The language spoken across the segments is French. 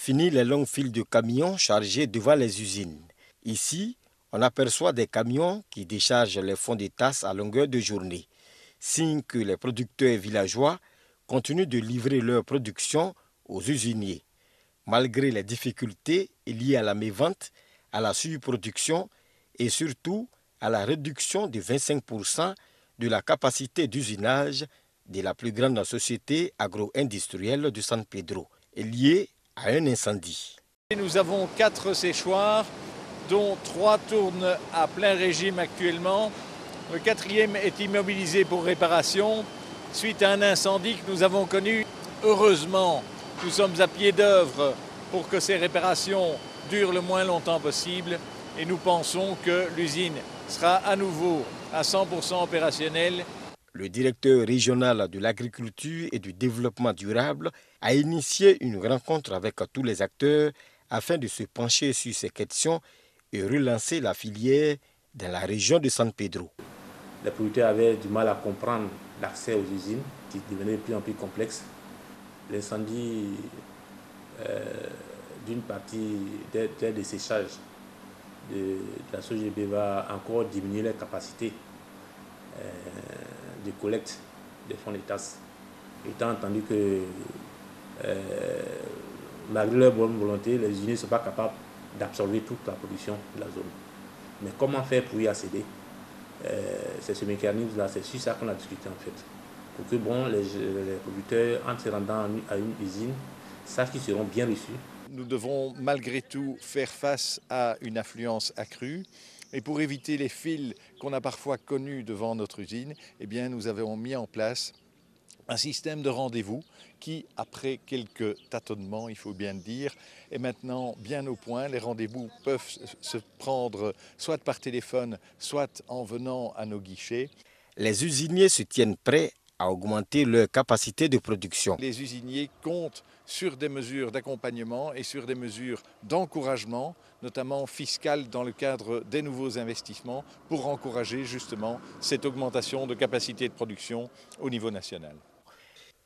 Fini les longues files de camions chargés devant les usines. Ici, on aperçoit des camions qui déchargent les fonds de tasses à longueur de journée, signe que les producteurs villageois continuent de livrer leur production aux usiniers. Malgré les difficultés liées à la mévente, à la surproduction et surtout à la réduction de 25% de la capacité d'usinage de la plus grande société agro-industrielle de San Pedro, liée à un incendie. Nous avons 4 séchoirs, dont 3 tournent à plein régime actuellement. Le 4e est immobilisé pour réparation suite à un incendie que nous avons connu. Heureusement, nous sommes à pied d'œuvre pour que ces réparations durent le moins longtemps possible et nous pensons que l'usine sera à nouveau à 100% opérationnelle. Le directeur régional de l'agriculture et du développement durable a initié une rencontre avec tous les acteurs afin de se pencher sur ces questions et relancer la filière dans la région de San Pedro. Les producteurs avaient du mal à comprendre l'accès aux usines qui devenait de plus en plus complexe. L'incendie d'une partie des desséchages de la SOGB va encore diminuer les capacités de collecte des fonds de tasses. Étant entendu que malgré leur bonne volonté, les usines ne sont pas capables d'absorber toute la production de la zone. Mais comment faire pour y accéder? C'est ce mécanisme-là, c'est sur ça qu'on a discuté en fait. Pour que les producteurs, en se rendant à une usine, sachent qu'ils seront bien reçus. Nous devons malgré tout faire face à une affluence accrue. Et pour éviter les files qu'on a parfois connus devant notre usine, eh bien, nous avons mis en place un système de rendez-vous qui, après quelques tâtonnements, il faut bien le dire, est maintenant bien au point. Les rendez-vous peuvent se prendre soit par téléphone, soit en venant à nos guichets. Les usiniers se tiennent prêts à augmenter leur capacité de production. Les usiniers comptent sur des mesures d'accompagnement et sur des mesures d'encouragement, notamment fiscales dans le cadre des nouveaux investissements, pour encourager justement cette augmentation de capacité de production au niveau national.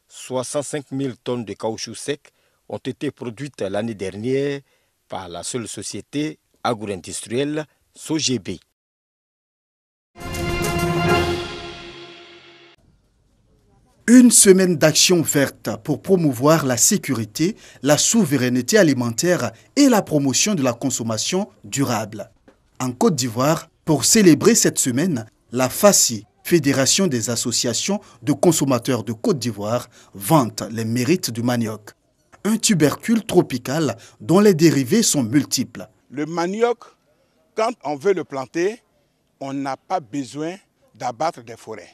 65 000 tonnes de caoutchouc sec ont été produites l'année dernière par la seule société agro-industrielle SOGB. Une semaine d'action verte pour promouvoir la sécurité, la souveraineté alimentaire et la promotion de la consommation durable. En Côte d'Ivoire, pour célébrer cette semaine, la FACI, Fédération des associations de consommateurs de Côte d'Ivoire, vante les mérites du manioc. Un tubercule tropical dont les dérivés sont multiples. Le manioc, quand on veut le planter, on n'a pas besoin d'abattre des forêts.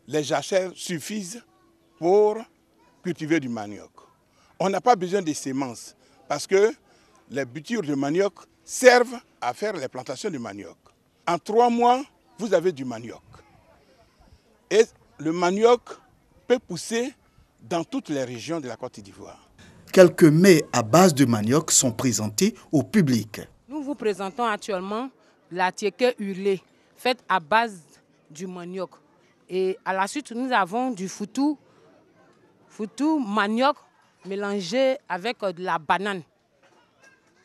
Les jachères suffisent pour cultiver du manioc. On n'a pas besoin de semences parce que les butures de manioc servent à faire les plantations de manioc. En 3 mois, vous avez du manioc. Et le manioc peut pousser dans toutes les régions de la Côte d'Ivoire. Quelques mets à base de manioc sont présentés au public. Nous vous présentons actuellement la tiéké hurlée, faite à base du manioc. Et à la suite, nous avons du foutou manioc mélangé avec de la banane.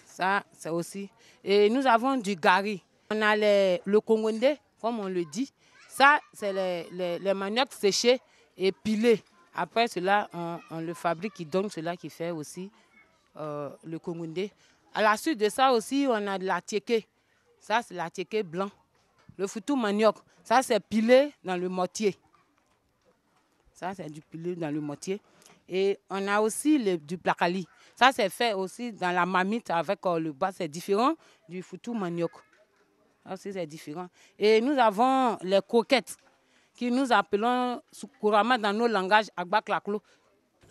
Ça, c'est aussi. Et nous avons du gari. On a le congondé, comme on le dit. Ça, c'est les maniocs séchés et pilés. Après cela, on le fabrique, qui donne cela qui fait aussi le congondé. À la suite de ça aussi, on a de la tiéké. Ça, c'est la tiéké blanc. Le foutou manioc, ça, c'est pilé dans le mortier. Ça, c'est du pilé dans le mortier. Et on a aussi du placali. Ça, c'est fait aussi dans la marmite avec le bas. C'est différent du foutou manioc. Ça aussi, c'est différent. Et nous avons les coquettes, que nous appelons couramment dans nos langages agbaklaklo.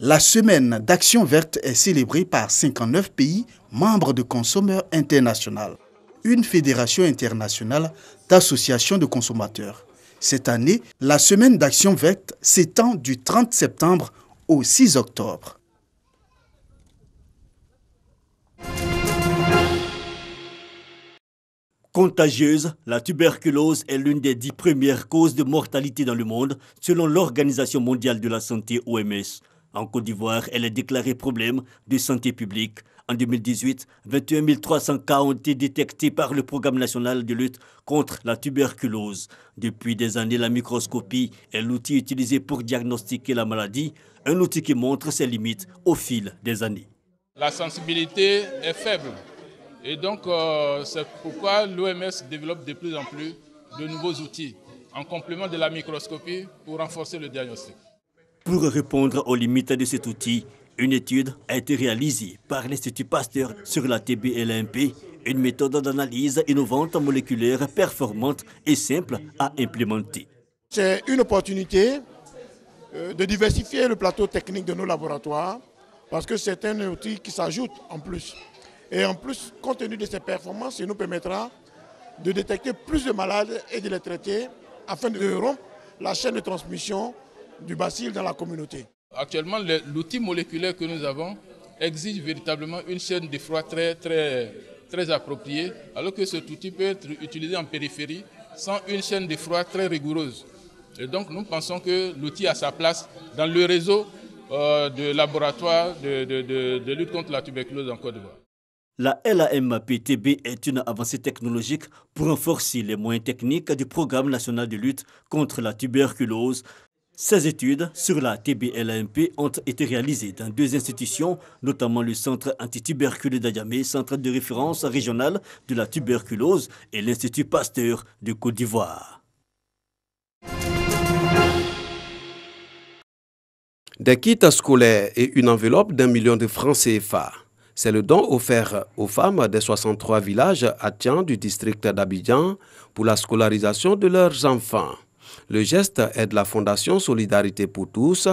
La semaine d'action verte est célébrée par 59 pays membres de Consommateurs International, une fédération internationale d'associations de consommateurs. Cette année, la semaine d'action verte s'étend du 30 septembre au 6 octobre. Contagieuse, la tuberculose est l'une des 10 premières causes de mortalité dans le monde, selon l'Organisation mondiale de la santé OMS. En Côte d'Ivoire, elle est déclarée problème de santé publique. En 2018, 21 300 cas ont été détectés par le Programme national de lutte contre la tuberculose. Depuis des années, la microscopie est l'outil utilisé pour diagnostiquer la maladie, un outil qui montre ses limites au fil des années. La sensibilité est faible et donc c'est pourquoi l'OMS développe de plus en plus de nouveaux outils en complément de la microscopie pour renforcer le diagnostic. Pour répondre aux limites de cet outil, une étude a été réalisée par l'Institut Pasteur sur la TB et l'AMP, une méthode d'analyse innovante moléculaire performante et simple à implémenter. C'est une opportunité de diversifier le plateau technique de nos laboratoires parce que c'est un outil qui s'ajoute en plus. Et en plus, compte tenu de ses performances, il nous permettra de détecter plus de malades et de les traiter afin de rompre la chaîne de transmission du bacille dans la communauté. Actuellement, l'outil moléculaire que nous avons exige véritablement une chaîne de froid très appropriée, alors que cet outil peut être utilisé en périphérie sans une chaîne de froid très rigoureuse. Et donc nous pensons que l'outil a sa place dans le réseau de laboratoires de lutte contre la tuberculose en Côte d'Ivoire. La LAMP-TB est une avancée technologique pour renforcer les moyens techniques du Programme national de lutte contre la tuberculose. Ces études sur la TB-LAMP ont été réalisées dans 2 institutions, notamment le Centre antituberculeux d'Adjamé, centre de référence régional de la tuberculose, et l'Institut Pasteur de Côte d'Ivoire. Des kits scolaires et une enveloppe d'1 million de francs CFA. C'est le don offert aux femmes des 63 villages attiens du district d'Abidjan pour la scolarisation de leurs enfants. Le geste est de la Fondation Solidarité pour tous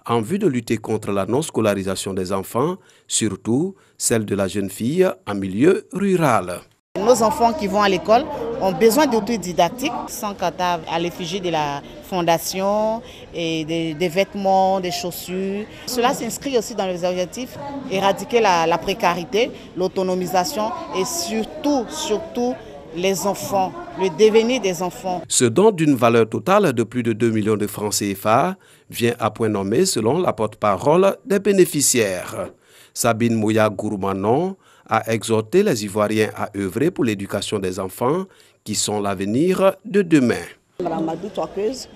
en vue de lutter contre la non-scolarisation des enfants, surtout celle de la jeune fille en milieu rural. Nos enfants qui vont à l'école ont besoin d'outils didactiques sans compter à l'effigie de la fondation et des vêtements, des chaussures. Cela s'inscrit aussi dans les objectifs éradiquer la précarité, l'autonomisation et surtout les enfants, le devenir des enfants. Ce don d'une valeur totale de plus de 2 millions de francs CFA vient à point nommé selon la porte-parole des bénéficiaires. Sabine Moya Gourmanon a exhorté les Ivoiriens à œuvrer pour l'éducation des enfants qui sont l'avenir de demain. Madame Madou Toakeuse,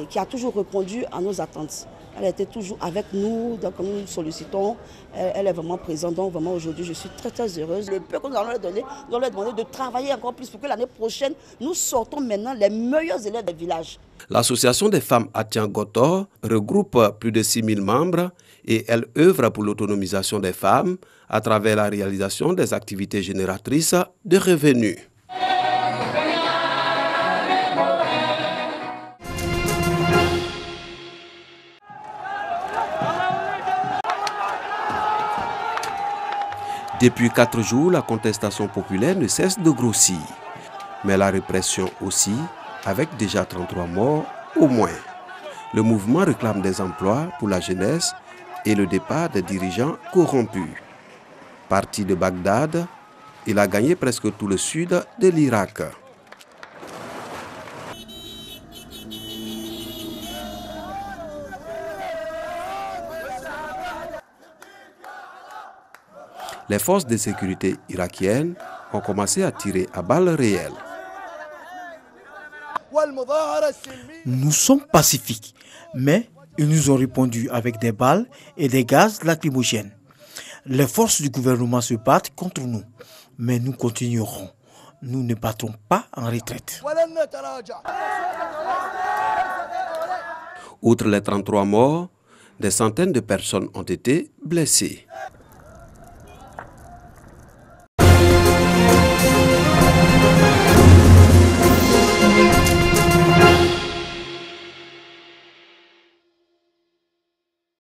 qui a toujours répondu à nos attentes. Elle était toujours avec nous, donc nous nous sollicitons. Elle est vraiment présente, donc vraiment aujourd'hui je suis très heureuse. Le peu que nous allons leur donner, nous allons leur demander de travailler encore plus pour que l'année prochaine, nous sortons maintenant les meilleurs élèves des villages. L'association des femmes Atian Gotor regroupe plus de 6 000 membres et elle œuvre pour l'autonomisation des femmes à travers la réalisation des activités génératrices de revenus. Depuis 4 jours, la contestation populaire ne cesse de grossir. Mais la répression aussi, avec déjà 33 morts au moins. Le mouvement réclame des emplois pour la jeunesse et le départ des dirigeants corrompus. Parti de Bagdad, il a gagné presque tout le sud de l'Irak. Les forces de sécurité irakiennes ont commencé à tirer à balles réelles. Nous sommes pacifiques, mais ils nous ont répondu avec des balles et des gaz lacrymogènes. Les forces du gouvernement se battent contre nous, mais nous continuerons. Nous ne battrons pas en retraite. Outre les 33 morts, des centaines de personnes ont été blessées.